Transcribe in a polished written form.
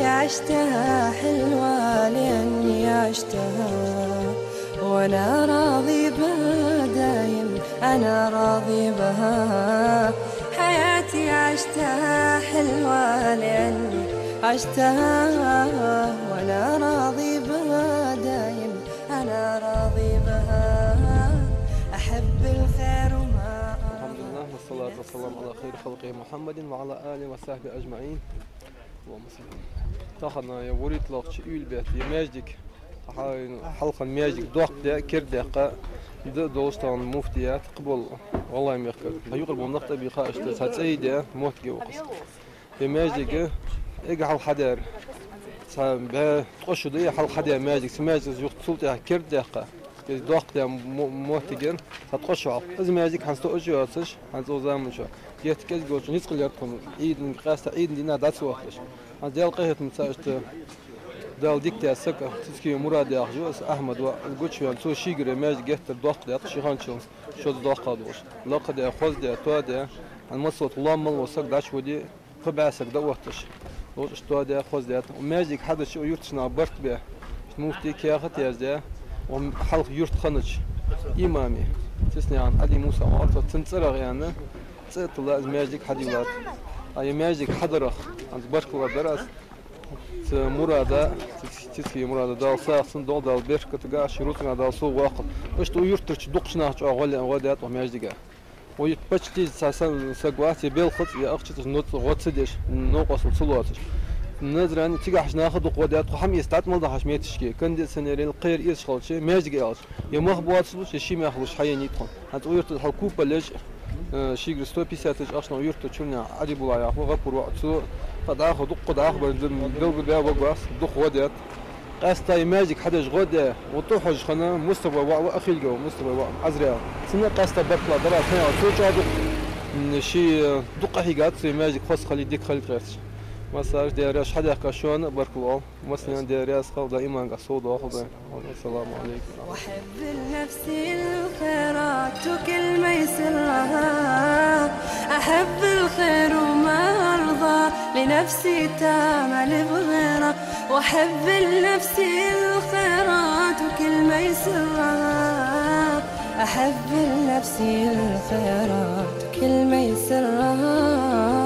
عشتها حلوة لأني عشتها، وأنا راضي بها دايم، أنا راضي بها. حياتي عشتها حلوة لأني عشتها، وأنا راضي بها دايم، أنا راضي بها. أحب الخير وما الحمد لله والصلاة والسلام على خير خلقه محمد وعلى آله وصحبه أجمعين. اللهم صل. تاخذنا يا وريت لوقت البيت يماجدك حلقة ماجدك دوق كردقة دوستان مفتيات قبل والله ما يخكر هيقرب النقطة بقاش تسعيدة موت جوقس يماجدك إجا الحدار به تخش ضيع الحدار ماجدك سماجدك زوج صوتها كردقة دوق ده موتجن هتخش على إذا ماجدك هنستو أجياتش هنزو زامن شو يتكز جوش نسقل يركون عيد قاس عيد لنا دات وقتش هذا القيت مساجت دال ديكتا سكة تسكي مراد يا جوس أحمد والجوتش يعني سو شيجر ماج جهت الضغط ده شيخان شو الضغط هذوش لقد يأخذ ده تو ده المصوت الله مل وسك داش ودي فبعسك ده وقتش وش تو ده يأخذ ده وماجيك هذا شو يرتشنا برت به مفتي كياخت يزده وحلق يرت خنج إمامي تسني عن علي موسى وعطى تنصرغ يعني تصيت الله ماجيك حديولات أي ماجيك حضرخ عند برك ودرس مرادة تسكي مرادة دال ساعة دال دال بيرك تجا شروطنا دال سو واقع وش تو يرتش دقشنا أغلى غدات وماجيك ويتبتشتي ساسن سقواتي بالخط يا أختي نوت غوتسدش نوقص وصلواتش نزران تيجي حش ناخذ قودات وحم يستعمل ده حش ميتشكي كندي سنرين القير إيش خالص ماجيك يالش يا مخبوات سلوش شيء ما يخلص حياة نيتهم هتويرت الحكومة ليش شيء رستو بيساتش أصلا ويرت شلنا عادي بلا يا أخو غفور وقتو فداخل دق داخل بالدل بيا وقاس دق غدات قاس ماجيك حدا غدا وطوحج خنا مستوى وأخي الجو مستوى عزرا سنة قاس تبطل درا ثانية توجع دق شيء دق حيقات ماجيك خاص خلي ديك خلي قاس مساج ديارياش حدا كشون بارك الله مسنا ديارياس خل دائما قصود واخذ السلام عليكم. وأحب لنفسي الخيرات وكل ما يسرها، أحب الخير وما أرضى لنفسي تعمل بغيره، وأحب لنفسي الخيرات وكل ما يسرها، أحب لنفسي الخيرات وكل ما يسرها.